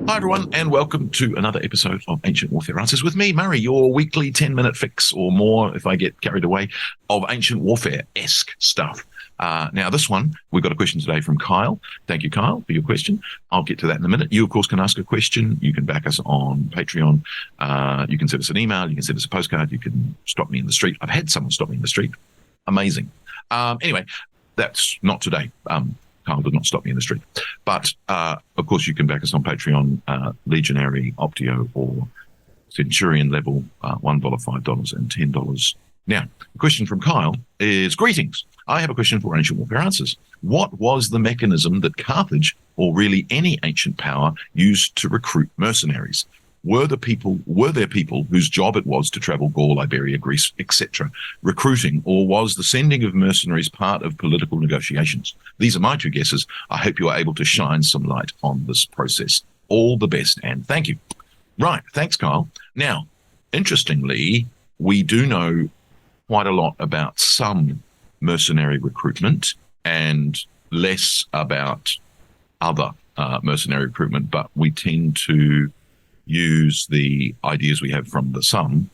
Hi, everyone, and welcome to another episode of Ancient Warfare Answers with me, Murray, your weekly 10-minute fix or more, if I get carried away, of ancient warfare-esque stuff. Now, this one, we've got a question today from Kyle. Thank you, Kyle, for your question. I'll get to that in a minute. You, of course, can ask a question. You can back us on Patreon. You can send us an email. You can send us a postcard. You can stop me in the street. I've had someone stop me in the street. Amazing. Anyway, that's not today. Kyle did not stop me in the street. But, of course, you can back us on Patreon, Legionary, Optio, or Centurion level, $1, $5, and $10. Now, the question from Kyle is, greetings. I have a question for Ancient Warfare Answers. What was the mechanism that Carthage, or really any ancient power, used to recruit mercenaries? Were there people whose job it was to travel Gaul, Iberia, Greece, etc., recruiting, or was the sending of mercenaries part of political negotiations? These are my two guesses. I hope you are able to shine some light on this process. All the best, and thank you. Right, thanks, Kyle. Now, interestingly, we do know quite a lot about some mercenary recruitment and less about other mercenary recruitment, but we tend to use the ideas we have from the some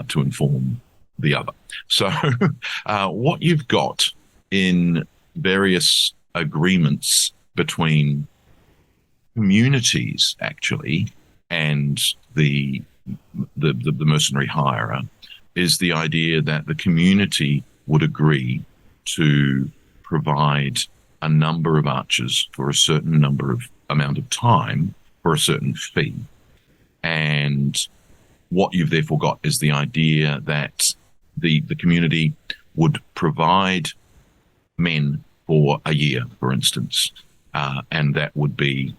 to inform the other. So what you've got in various agreements between communities, actually, and the mercenary hirer is the idea that the community would agree to provide a number of archers for a certain amount of time for a certain fee. And what you've therefore got is the idea that the community would provide men for a year, for instance, and that would be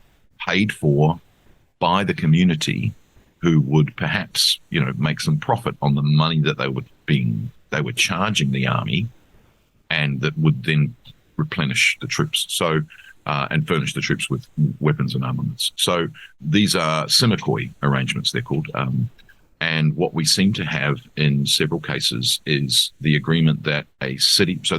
paid for by the community, who would perhaps, make some profit on the money that they were charging the army, and that would then replenish the troops. So, and furnish the troops with weapons and armaments. So these are Sinakoi arrangements, they're called. And what we seem to have in several cases is the agreement that a city. So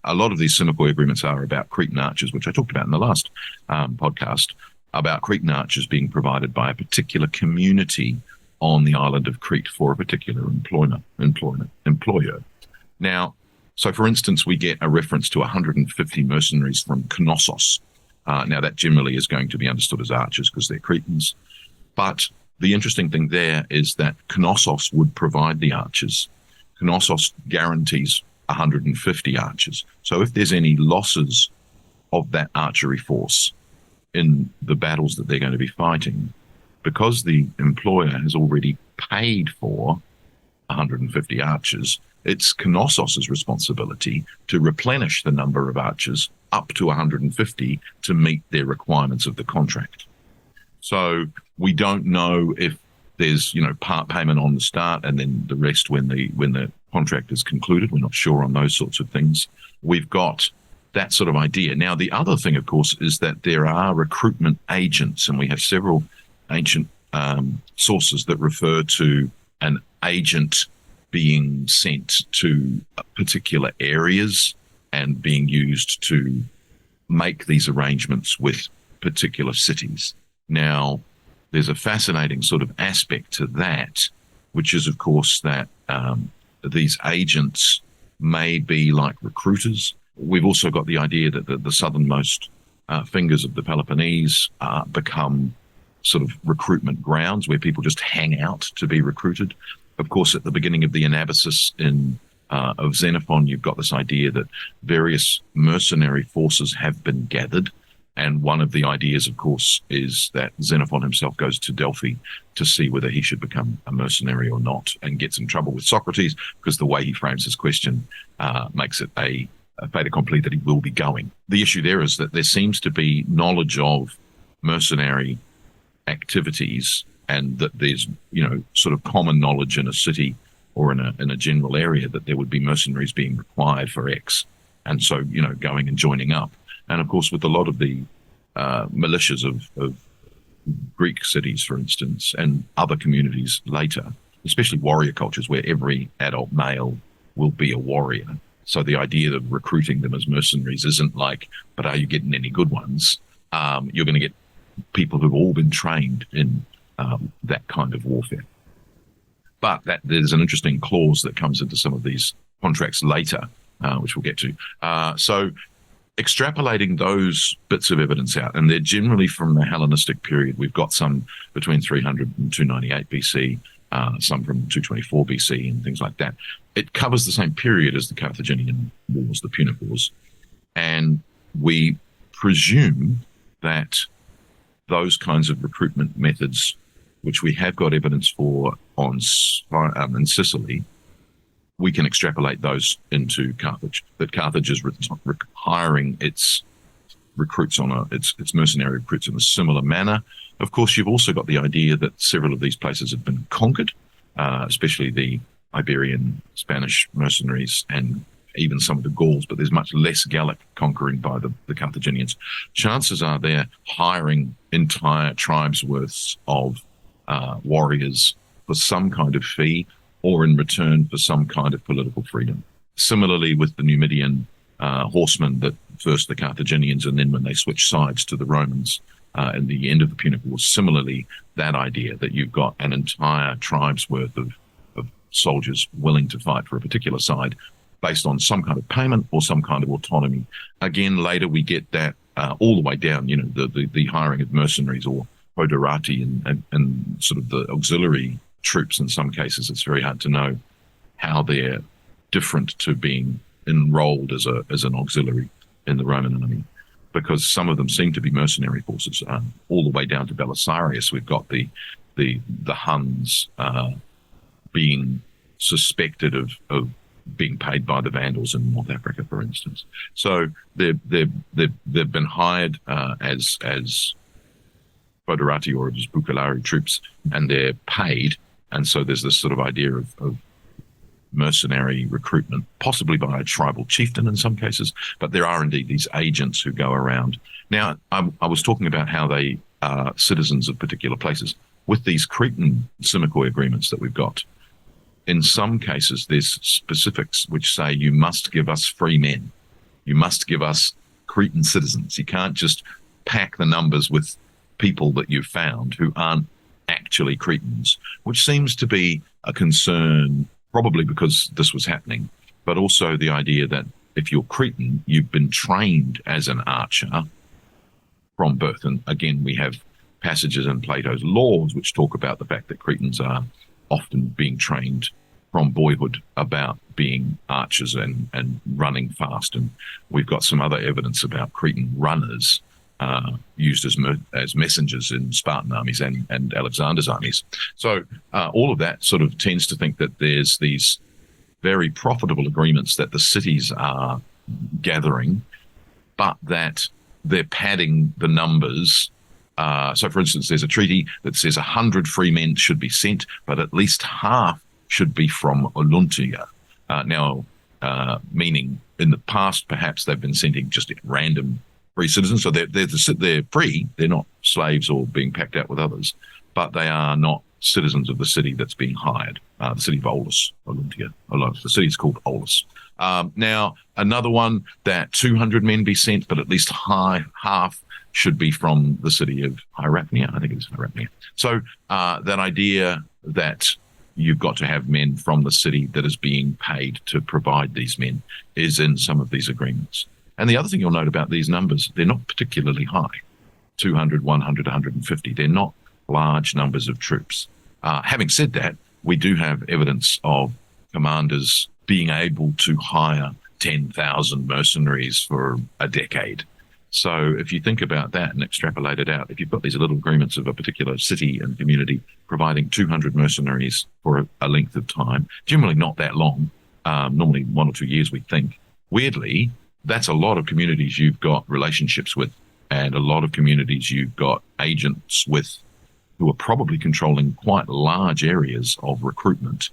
a lot of these Sinakoi agreements are about Cretan archers, which I talked about in the last podcast, about Cretan archers being provided by a particular community on the island of Crete for a particular employer. Now, so, for instance, we get a reference to 150 mercenaries from Knossos. Now, that generally is going to be understood as archers because they're Cretans. But the interesting thing there is that Knossos would provide the archers. Knossos guarantees 150 archers. So if there's any losses of that archery force in the battles that they're going to be fighting, because the employer has already paid for 150 archers, it's Knossos' responsibility to replenish the number of archers up to 150 to meet their requirements of the contract. So we don't know if there's, part payment on the start and then the rest when the contract is concluded. We're not sure on those sorts of things. We've got that sort of idea. Now, the other thing, of course, is that there are recruitment agents, and we have several ancient sources that refer to an agent being sent to particular areas and being used to make these arrangements with particular cities. Now, there's a fascinating sort of aspect to that, which is, of course, that these agents may be like recruiters. We've also got the idea that the southernmost fingers of the Peloponnese become sort of recruitment grounds where people just hang out to be recruited. Of course, at the beginning of the Anabasis of Xenophon, you've got this idea that various mercenary forces have been gathered. And one of the ideas, of course, is that Xenophon himself goes to Delphi to see whether he should become a mercenary or not, and gets in trouble with Socrates because the way he frames his question makes it a fait accompli that he will be going. The issue there is that there seems to be knowledge of mercenary activities, and that there's, sort of common knowledge in a city or in a general area that there would be mercenaries being required for X. And so, going and joining up. And of course, with a lot of the militias of Greek cities, for instance, and other communities later, especially warrior cultures where every adult male will be a warrior. So the idea of recruiting them as mercenaries isn't like, but are you getting any good ones? You're going to get people who've all been trained in that kind of warfare. But there's an interesting clause that comes into some of these contracts later, which we'll get to. So extrapolating those bits of evidence out, and they're generally from the Hellenistic period. We've got some between 300 and 298 BC, some from 224 BC and things like that. It covers the same period as the Carthaginian wars, the Punic Wars. And we presume that those kinds of recruitment methods, which we have got evidence for in Sicily, we can extrapolate those into Carthage. That Carthage is hiring its recruits its mercenary recruits in a similar manner. Of course, you've also got the idea that several of these places have been conquered, especially the Iberian Spanish mercenaries and even some of the Gauls, but there's much less Gallic conquering by the Carthaginians. Chances are they're hiring entire tribes worths of warriors for some kind of fee or in return for some kind of political freedom. Similarly with the Numidian horsemen, that first the Carthaginians and then when they switched sides to the Romans in the end of the Punic Wars, similarly that idea that you've got an entire tribe's worth of soldiers willing to fight for a particular side based on some kind of payment or some kind of autonomy. Again, later we get that all the way down, the hiring of mercenaries or foederati and sort of the auxiliary troops. In some cases, it's very hard to know how they're different to being enrolled as an auxiliary in the Roman army, because some of them seem to be mercenary forces. All the way down to Belisarius, we've got the Huns being suspected of being paid by the Vandals in North Africa, for instance. So they've been hired as foederati or as bucellari troops, and they're paid. And so there's this sort of idea of mercenary recruitment, possibly by a tribal chieftain in some cases, but there are indeed these agents who go around. Now, I was talking about how they are citizens of particular places. With these Cretan Simicoy agreements that we've got, in some cases, there's specifics which say you must give us free men. You must give us Cretan citizens. You can't just pack the numbers with people that you've found who aren't actually Cretans, which seems to be a concern, probably because this was happening, but also the idea that if you're Cretan, you've been trained as an archer from birth. And again, we have passages in Plato's Laws which talk about the fact that Cretans are often being trained from boyhood about being archers and running fast. And we've got some other evidence about Cretan runners used as messengers in Spartan armies and Alexander's armies. So all of that sort of tends to think that there's these very profitable agreements that the cities are gathering, but that they're padding the numbers. So, for instance, there's a treaty that says 100 free men should be sent, but at least half should be from Oluntia. Meaning in the past, perhaps they've been sending just random free citizens. So they're free. They're not slaves or being packed out with others, but they are not citizens of the city that's being hired, the city of Olus, Oluntia. The city is called Olus. Now, another one that 200 men be sent, but at least half should be from the city of Hierapnia. I think it's Hierapnia. So that idea that you've got to have men from the city that is being paid to provide these men is in some of these agreements. And the other thing you'll note about these numbers, they're not particularly high, 200, 100, 150. They're not large numbers of troops. Having said that, we do have evidence of commanders being able to hire 10,000 mercenaries for a decade. So if you think about that and extrapolate it out, if you've got these little agreements of a particular city and community providing 200 mercenaries for a length of time, generally not that long, normally 1 or 2 years, we think. Weirdly, that's a lot of communities you've got relationships with, and a lot of communities you've got agents with who are probably controlling quite large areas of recruitment.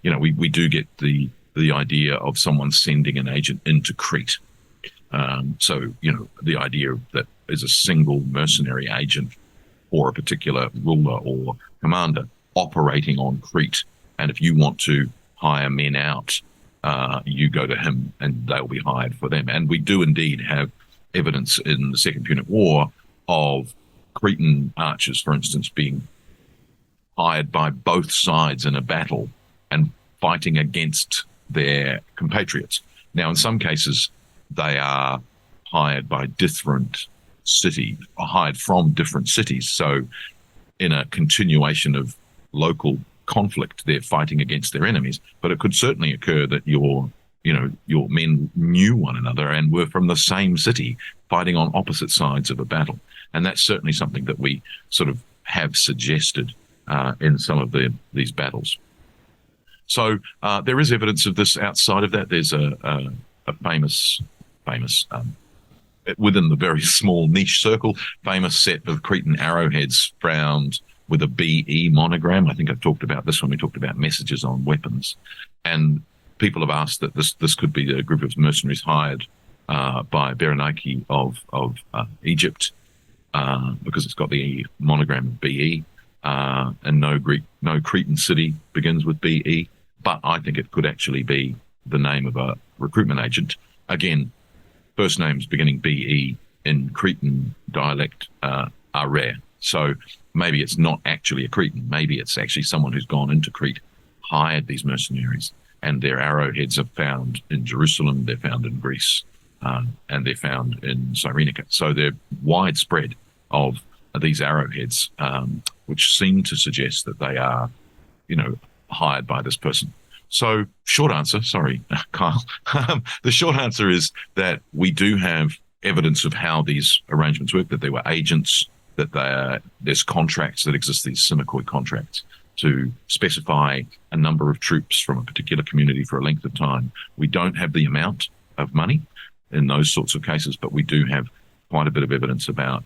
We do get the idea of someone sending an agent into Crete. So the idea that is a single mercenary agent or a particular ruler or commander operating on Crete. And if you want to hire men out, you go to him and they'll be hired for them. And we do indeed have evidence in the Second Punic War of Cretan archers, for instance, being hired by both sides in a battle and fighting against their compatriots. Now, in some cases, they are hired by different cities, hired from different cities. So in a continuation of local conflict, they're fighting against their enemies. But it could certainly occur that your men knew one another and were from the same city, fighting on opposite sides of a battle. And that's certainly something that we sort of have suggested in some of these battles. So there is evidence of this outside of that. There's a famous within the very small niche circle, famous set of Cretan arrowheads found with a BE monogram. I think I've talked about this when we talked about messages on weapons. And people have asked that this could be a group of mercenaries hired by Berenike of Egypt because it's got the monogram of BE. And no Cretan city begins with BE. But I think it could actually be the name of a recruitment agent. Again, first names beginning BE in Cretan dialect are rare. So maybe it's not actually a Cretan. Maybe it's actually someone who's gone into Crete, hired these mercenaries, and their arrowheads are found in Jerusalem, they're found in Greece, and they're found in Cyrenaica. So they're widespread of these arrowheads, which seem to suggest that they are, hired by this person. So short answer, sorry, Kyle. The short answer is that we do have evidence of how these arrangements work, that there were agents, that there's contracts that exist, these Semicoid contracts, to specify a number of troops from a particular community for a length of time. We don't have the amount of money in those sorts of cases, but we do have quite a bit of evidence about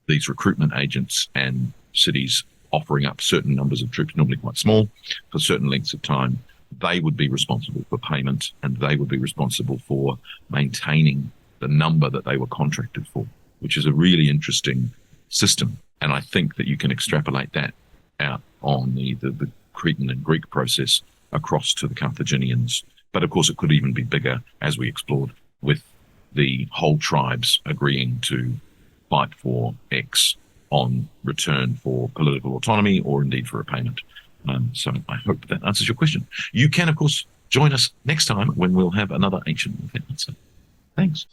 these recruitment agents and cities offering up certain numbers of troops, normally quite small, for certain lengths of time. They would be responsible for payment, and they would be responsible for maintaining the number that they were contracted for, which is a really interesting system. And I think that you can extrapolate that out on the Cretan and Greek process across to the Carthaginians. But of course, it could even be bigger, as we explored, with the whole tribes agreeing to fight for X on return for political autonomy or indeed for a payment. So I hope that answers your question. You can, of course, join us next time when we'll have another ancient answer. Thanks.